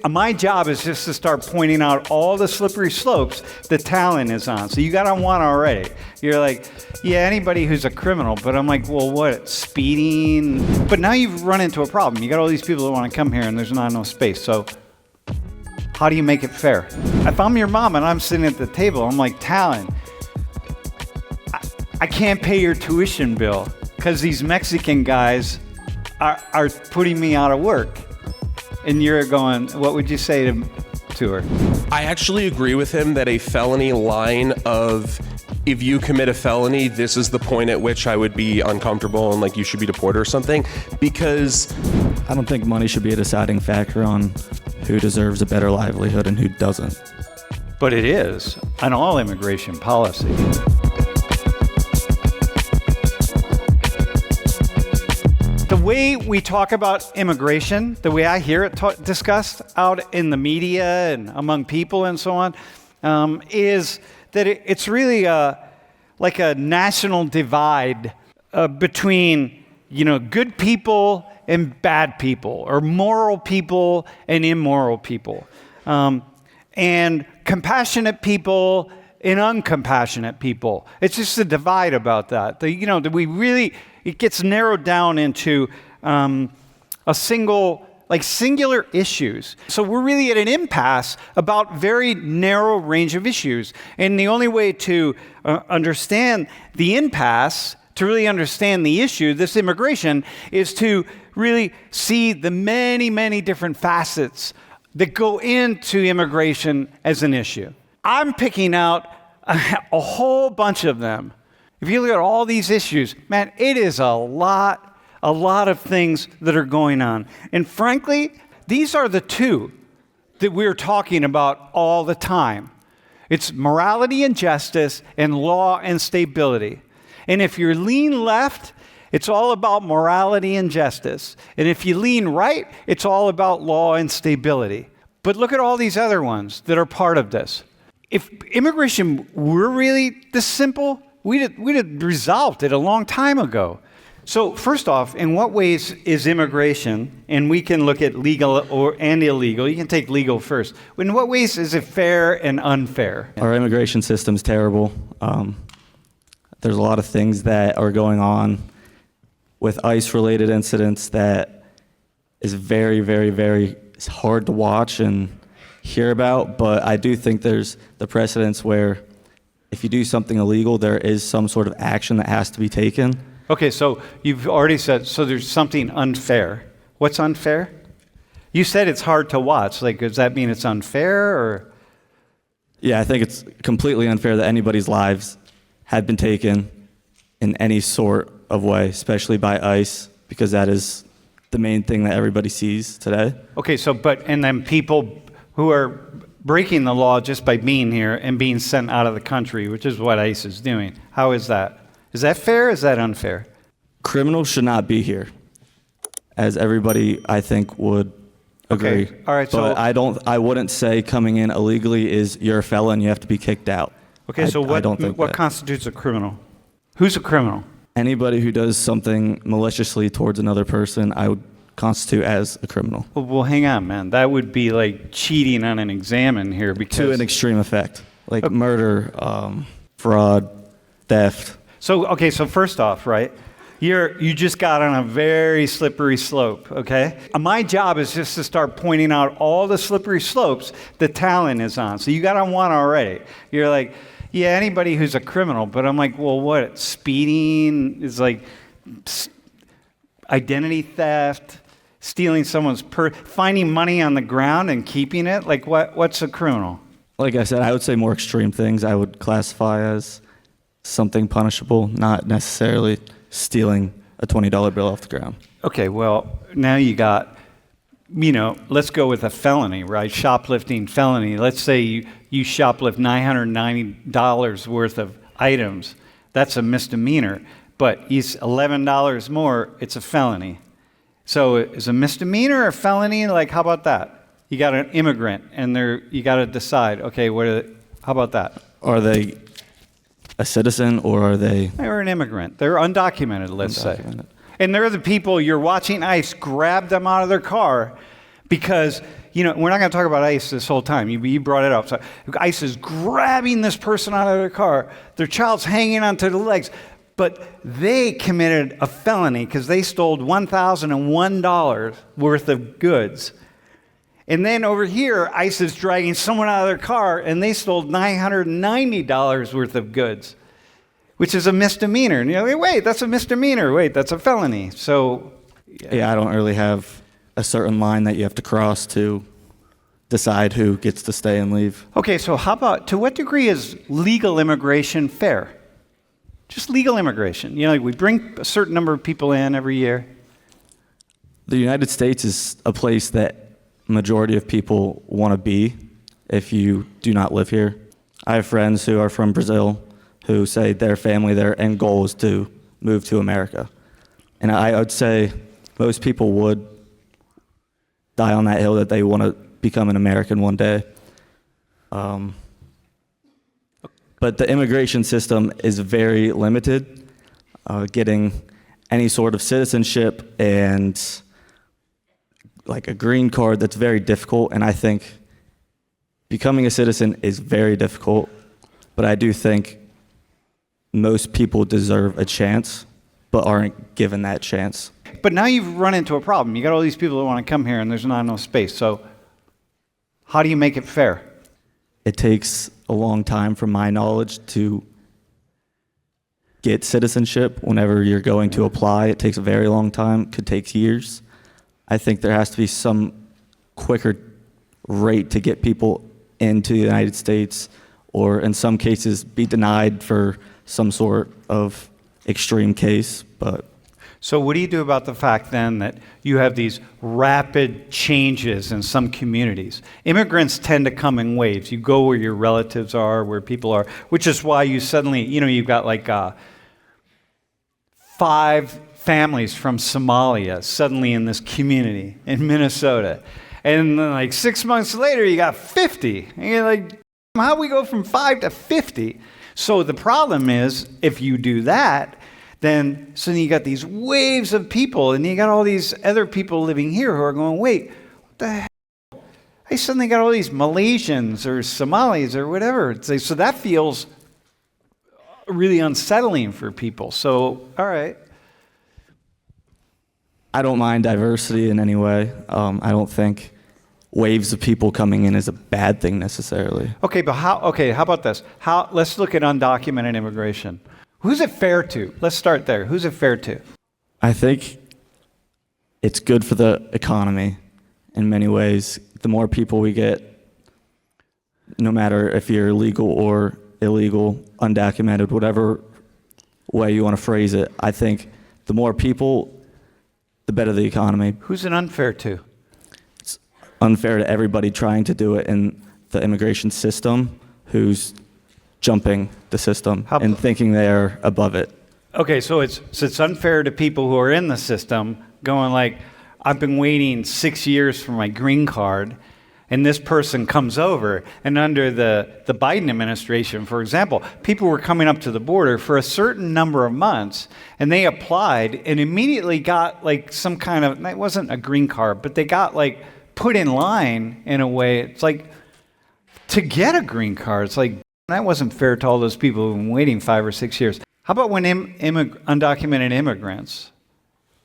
My job is just to start pointing out all the slippery slopes the talent is on. So you got on one already. You're like, yeah, anybody who's a criminal. But I'm like, well, what, speeding? But now you've run into a problem. You got all these people that want to come here and there's not enough space. So how do you make it fair? If I'm your mom and I'm sitting at the table, I'm like, talent, I can't pay your tuition bill because these Mexican guys are putting me out of work. And you're going, what would you say to her? I actually agree with him that a felony line of, if you commit a felony, this is the point at which I would be uncomfortable and like you should be deported or something, because I don't think money should be a deciding factor on who deserves a better livelihood and who doesn't. But it is on all immigration policy. The way we talk about immigration, the way I hear it discussed out in the media and among people and so on, is that it's really like a national divide between, good people and bad people, or moral people and immoral people, and compassionate people and uncompassionate people. It's just a divide about that. It gets narrowed down into singular issues. So we're really at an impasse about very narrow range of issues. And the only way to understand the impasse, to really understand the issue, this immigration, is to really see the many, many different facets that go into immigration as an issue. I'm picking out a whole bunch of them. If you look at all these issues, man, it is a lot of things that are going on. And frankly, these are the two that we're talking about all the time. It's morality and justice and law and stability. And if you lean left, it's all about morality and justice. And if you lean right, it's all about law and stability. But look at all these other ones that are part of this. If immigration were really this simple, we'd have resolved it a long time ago. So first off, in what ways is immigration, and we can look at legal and illegal, you can take legal first. In what ways is it fair and unfair? Our immigration system's terrible. There's a lot of things that are going on with ICE-related incidents that is very, very, very hard to watch and hear about, but I do think there's the precedents where if you do something illegal, there is some sort of action that has to be taken. Okay, so you've already said, so there's something unfair. What's unfair? You said it's hard to watch. Like, does that mean it's unfair, or? Yeah, I think it's completely unfair that anybody's lives had been taken in any sort of way, especially by ICE, because that is the main thing that everybody sees today. Okay, and then people who are breaking the law just by being here and being sent out of the country, which is what ICE is doing. How is that? Is that fair or is that unfair? Criminals should not be here, as everybody, I think, would agree. Okay. All right, but I wouldn't say coming in illegally is you're a felon, you have to be kicked out. Okay, so what constitutes a criminal? Who's a criminal? Anybody who does something maliciously towards another person, I would constitute as a criminal. Well, hang on, man. That would be like cheating on an exam in here because... To an extreme effect, like murder, fraud, theft. So first off, right, you just got on a very slippery slope, okay? My job is just to start pointing out all the slippery slopes the talent is on. So you got on one already. You're like, yeah, anybody who's a criminal. But I'm like, well, what, speeding is like identity theft, stealing someone's finding money on the ground and keeping it? Like, what's a criminal? Like I said, I would say more extreme things I would classify as something punishable, not necessarily stealing a $20 bill off the ground. Okay, well, now you got, let's go with a felony, right? Shoplifting felony. Let's say you shoplift $990 worth of items. That's a misdemeanor. But it's $11 more, it's a felony. So is a misdemeanor or a felony? Like, how about that? You got an immigrant, and you got to decide, okay, how about that? Are they a citizen, or are they... They're an immigrant. They're undocumented, let's say. And they're the people, you're watching ICE grab them out of their car because, we're not going to talk about ICE this whole time. You brought it up. So ICE is grabbing this person out of their car. Their child's hanging onto the legs. But they committed a felony because they stole $1,001 worth of goods. And then over here, ICE is dragging someone out of their car, and they stole $990 worth of goods, which is a misdemeanor. And you're like, wait, that's a misdemeanor. Wait, that's a felony. So, Yeah, I don't really have a certain line that you have to cross to decide who gets to stay and leave. Okay, so how about, to what degree is legal immigration fair? Just legal immigration. We bring a certain number of people in every year. The United States is a place that majority of people want to be if you do not live here. I have friends who are from Brazil who say their family, their end goal is to move to America. And I would say most people would die on that hill that they want to become an American one day. But the immigration system is very limited. Getting any sort of citizenship and like a green card, that's very difficult. And I think becoming a citizen is very difficult. But I do think most people deserve a chance, but aren't given that chance. But now you've run into a problem. You got all these people that want to come here, and there's not enough space. So how do you make it fair? It takes a long time, from my knowledge, to get citizenship. Whenever you're going to apply, it takes a very long time. Could take years. I think there has to be some quicker rate to get people into the United States, or in some cases be denied for some sort of extreme case. But so what do you do about the fact then that you have these rapid changes in some communities? Immigrants tend to come in waves. You go where your relatives are, where people are, which is why you suddenly, you've got like 5 families from Somalia suddenly in this community in Minnesota. And then like 6 months later, you got 50. And you're like, how do we go from 5 to 50? So the problem is, if you do that, then suddenly you got these waves of people, and you got all these other people living here who are going, wait, what the hell? I suddenly got all these Malaysians or Somalis or whatever. So that feels really unsettling for people. So, all right. I don't mind diversity in any way. I don't think waves of people coming in is a bad thing necessarily. Okay, but how about this? Let's look at undocumented immigration. Who's it fair to? Let's start there. Who's it fair to? I think it's good for the economy in many ways. The more people we get, no matter if you're legal or illegal, undocumented, whatever way you want to phrase it, I think the more people, the better the economy. Who's it unfair to? It's unfair to everybody trying to do it in the immigration system who's jumping the system and thinking they're above it. Okay, so it's unfair to people who are in the system going like, I've been waiting 6 years for my green card, and this person comes over, and under the Biden administration, for example, people were coming up to the border for a certain number of months, and they applied and immediately got like some kind of, it wasn't a green card, but they got like put in line in a way. It's like, to get a green card, it's like, that wasn't fair to all those people who've been waiting 5 or 6 years. How about when undocumented immigrants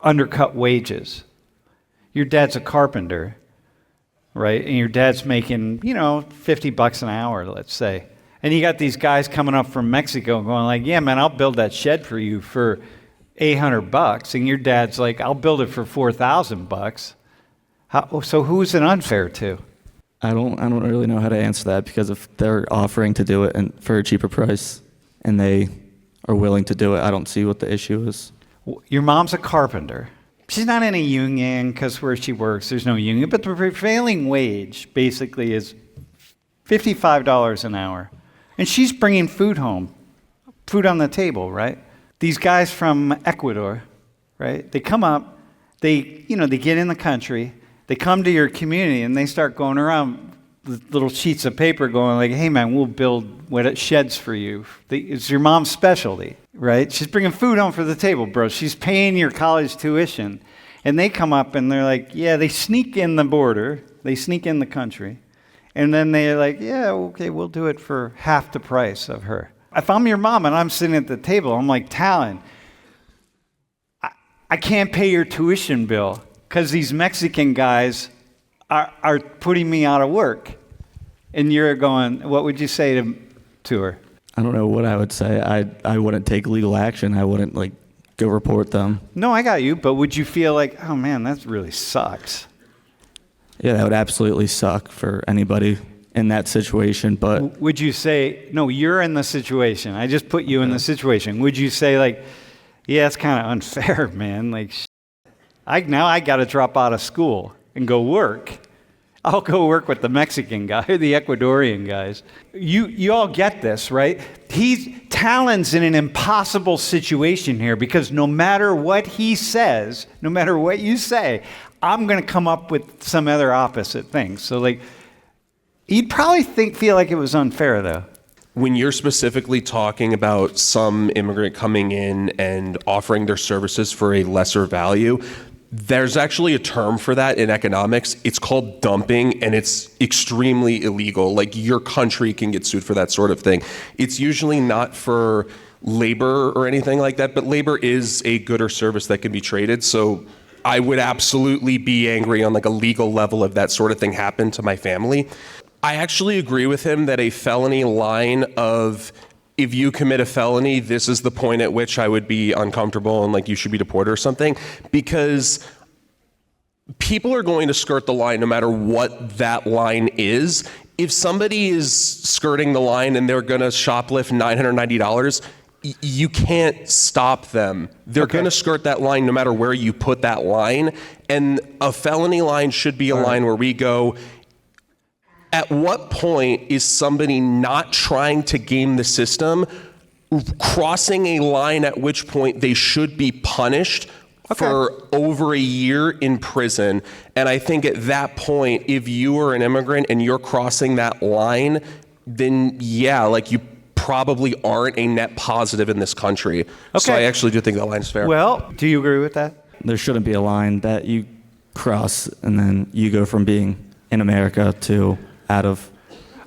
undercut wages? Your dad's a carpenter, right? And your dad's making, $50 an hour, let's say. And you got these guys coming up from Mexico going like, yeah, man, I'll build that shed for you for $800. And your dad's like, I'll build it for $4,000. So who's it unfair to? I don't really know how to answer that, because if they're offering to do it for a cheaper price and they are willing to do it, I don't see what the issue is. Your mom's a carpenter. She's not in a union because where she works, there's no union, but the prevailing wage basically is $55 an hour. And she's bringing food home, food on the table, right? These guys from Ecuador, right? They come up, they get in the country, they come to your community, and they start going around with little sheets of paper going like, hey, man, we'll build sheds for you. It's your mom's specialty, right? She's bringing food home for the table, bro. She's paying your college tuition. And they come up, and they're like, yeah, they sneak in the border, They sneak in the country. And then they're like, yeah, okay, we'll do it for half the price of her. If I'm your mom and I'm sitting at the table, I'm like, Talon, I can't pay your tuition bill because these Mexican guys are putting me out of work. And you're going, what would you say to her? I don't know what I would say. I wouldn't take legal action. I wouldn't go report them. No, I got you. But would you feel like, oh man, that really sucks? Yeah, that would absolutely suck for anybody in that situation. But would you say, no, you're in the situation. I just put you in the situation. Would you say like, yeah, it's kind of unfair, man. Like, now I got to drop out of school and go work. I'll go work with the Mexican guy or the Ecuadorian guys. You all get this, right? Talon's in an impossible situation here because no matter what he says, no matter what you say, I'm going to come up with some other opposite thing. So like, he'd probably feel like it was unfair though. When you're specifically talking about some immigrant coming in and offering their services for a lesser value, there's actually a term for that in economics. It's called dumping, and it's extremely illegal. Like, your country can get sued for that sort of thing. It's usually not for labor or anything like that, but labor is a good or service that can be traded. So I would absolutely be angry on like a legal level if that sort of thing happened to my family. I actually agree with him that a felony line of, if you commit a felony, this is the point at which I would be uncomfortable and like you should be deported or something, because people are going to skirt the line no matter what that line is. If somebody is skirting the line and they're going to shoplift $990, you can't stop them. They're going to skirt that line no matter where you put that line. And a felony line should be a line where we go, at what point is somebody not trying to game the system, crossing a line at which point they should be punished for over a year in prison? And I think at that point, if you are an immigrant and you're crossing that line, then yeah, like you probably aren't a net positive in this country. So I actually do think that line is fair. Well, do you agree with that? there shouldn't be a line that you cross and then you go from being in America to out of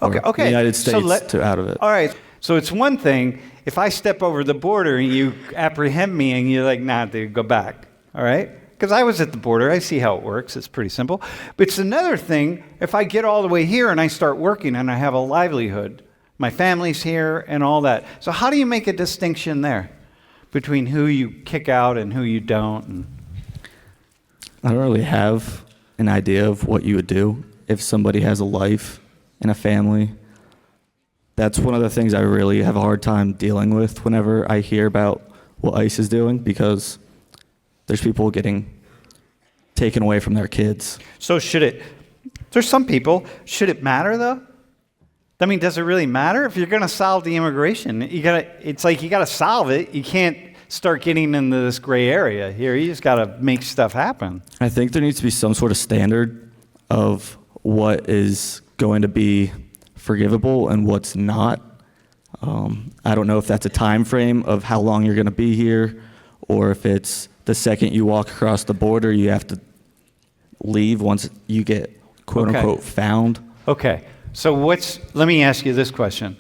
the United States to out of it. All right. So it's one thing if I step over the border and you apprehend me and you're like, nah, dude, go back. All right? Because I was at the border. I see how it works. It's pretty simple. But it's another thing if I get all the way here and I start working and I have a livelihood. My family's here and all that. So how do you make a distinction there between who you kick out and who you don't? I don't really have an idea of what you would do if somebody has a life and a family. That's one of the things I really have a hard time dealing with whenever I hear about what ICE is doing, because there's people getting taken away from their kids. So there's some people, should it matter though? I mean, does it really matter? If you're going to solve the immigration, it's like you got to solve it. You can't start getting into this gray area here. You just got to make stuff happen. I think there needs to be some sort of standard of what is going to be forgivable and what's not. I don't know if that's a time frame of how long you're going to be here, or if it's the second you walk across the border, you have to leave once you get quote unquote found. Okay. So let me ask you this question.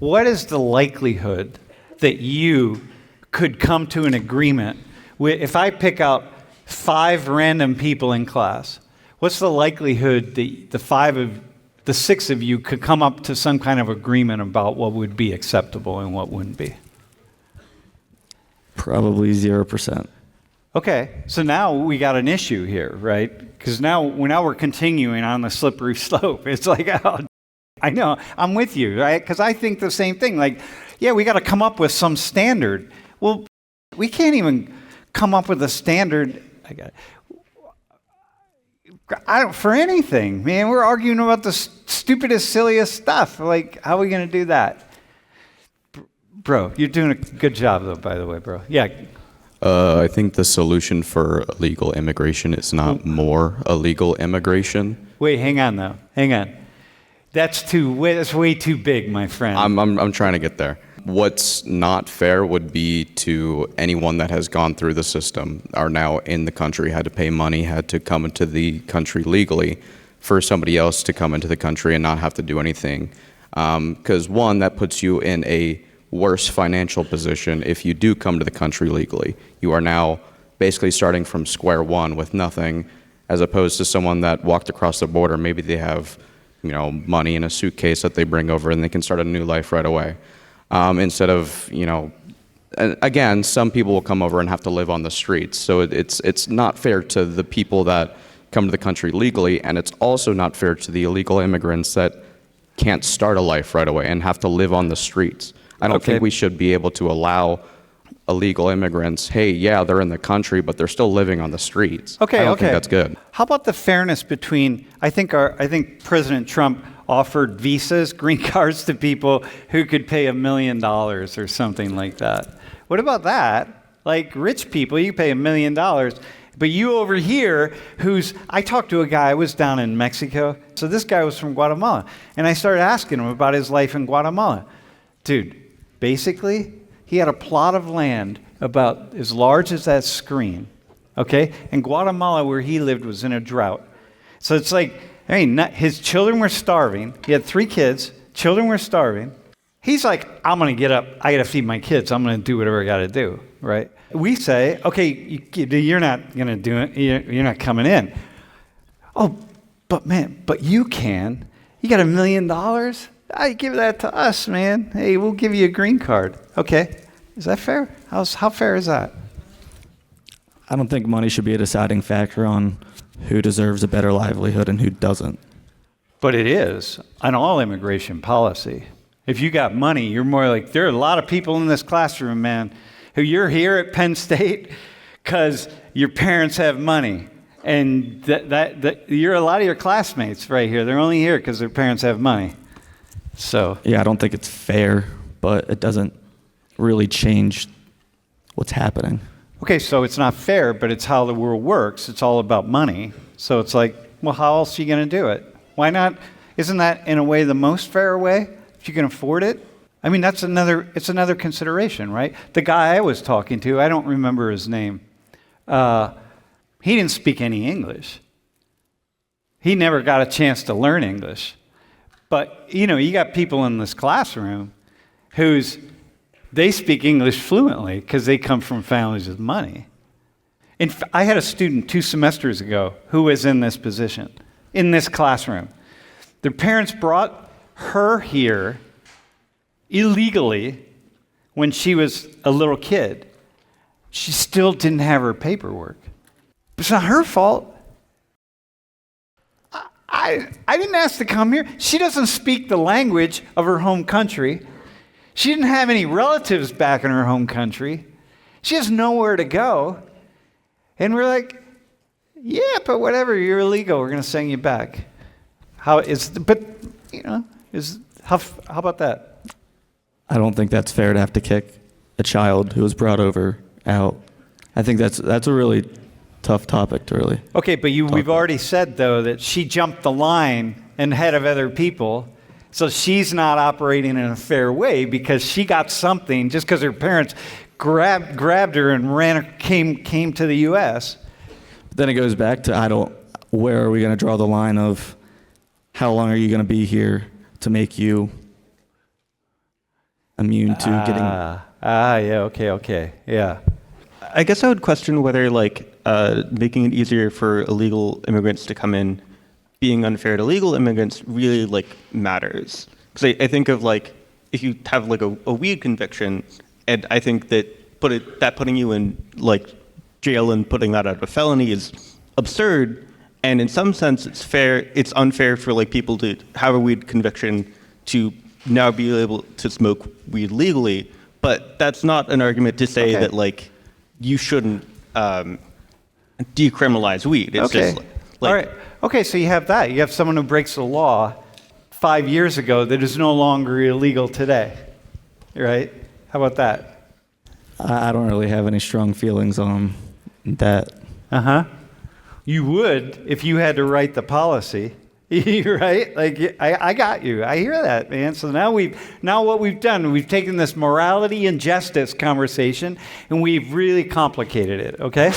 What is the likelihood that you could come to an agreement with, if I pick out 5 random people in class, what's the likelihood that the 6 of you could come up to some kind of agreement about what would be acceptable and what wouldn't be? Probably 0%. Okay, so now we got an issue here, right? Because now we're continuing on the slippery slope. It's like, oh, I know, I'm with you, right? Because I think the same thing. Like, yeah, we got to come up with some standard. Well, we can't even come up with a standard for anything, man. We're arguing about the stupidest, silliest stuff. Like, how are we going to do that? Bro, you're doing a good job, though, by the way, bro. Yeah. I think the solution for illegal immigration is not more illegal immigration. Wait, hang on, though. Hang on. That's way too big, my friend. I'm trying to get there. What's not fair would be to anyone that has gone through the system, are now in the country, had to pay money, had to come into the country legally, for somebody else to come into the country and not have to do anything. Because one, that puts you in a worse financial position if you do come to the country legally. You are now basically starting from square one with nothing, as opposed to someone that walked across the border. Maybe they have, money in a suitcase that they bring over and they can start a new life right away. Instead of, again, some people will come over and have to live on the streets. So it's not fair to the people that come to the country legally, and it's also not fair to the illegal immigrants that can't start a life right away and have to live on the streets. I don't think we should be able to allow illegal immigrants, hey, yeah, they're in the country, but they're still living on the streets. I don't think that's good. How about the fairness between, I think President Trump offered visas, green cards to people who could pay $1 million or something like that. What about that? Like rich people, you pay $1 million, but you over here, I talked to a guy, I was down in Mexico, so this guy was from Guatemala, and I started asking him about his life in Guatemala. Dude, basically, he had a plot of land about as large as that screen, okay? And Guatemala, where he lived, was in a drought. So it's like, his children were starving. He had 3 kids. Children were starving. He's like, I'm going to get up. I got to feed my kids. I'm going to do whatever I got to do, right? We say, okay, you're not going to do it. You're not coming in. Oh, but you can. You got $1 million? I give that to us, man. Hey, we'll give you a green card. Okay. Is that fair? How fair is that? I don't think money should be a deciding factor on who deserves a better livelihood and who doesn't. But it is on all immigration policy. If you got money, you're more like, there are a lot of people in this classroom, man, who you're here at Penn State because your parents have money. And you're a lot of your classmates right here. They're only here because their parents have money. So yeah, I don't think it's fair, but it doesn't really change what's happening. Okay, so it's not fair, but it's how the world works. It's all about money. So it's like, well, how else are you going to do it? Why not? Isn't that, in a way, the most fair way? If you can afford it? I mean, it's another consideration, right? The guy I was talking to, I don't remember his name. He didn't speak any English. He never got a chance to learn English. But, you got people in this classroom they speak English fluently because they come from families with money. I had a student 2 semesters ago who was in this position, in this classroom. Their parents brought her here illegally when she was a little kid. She still didn't have her paperwork. It's not her fault. I didn't ask to come here. She doesn't speak the language of her home country. She didn't have any relatives back in her home country. She has nowhere to go. And we're like, yeah, but whatever, you're illegal. We're going to send you back. How about that? I don't think that's fair to have to kick a child who was brought over out. I think that's a really tough topic to really. Okay, but we've already said, though, that she jumped the line ahead of other people. So she's not operating in a fair way because she got something just because her parents grabbed her and came to the U.S. Then it goes back to where are we going to draw the line of how long are you going to be here to make you immune to getting... Okay, yeah. I guess I would question whether making it easier for illegal immigrants to come in, being unfair to legal immigrants really matters. Because I think of if you have a weed conviction, and I think that putting you in jail and putting that out a felony is absurd. And in some sense, it's unfair for people to have a weed conviction to now be able to smoke weed legally. But that's not an argument to say that you shouldn't decriminalize weed. It's just all right. Okay, so you have that. You have someone who breaks the law 5 years ago that is no longer illegal today, right? How about that? I don't really have any strong feelings on that. You would if you had to write the policy, right? I got you. I hear that, man. So now what we've done, we've taken this morality and justice conversation and we've really complicated it, okay?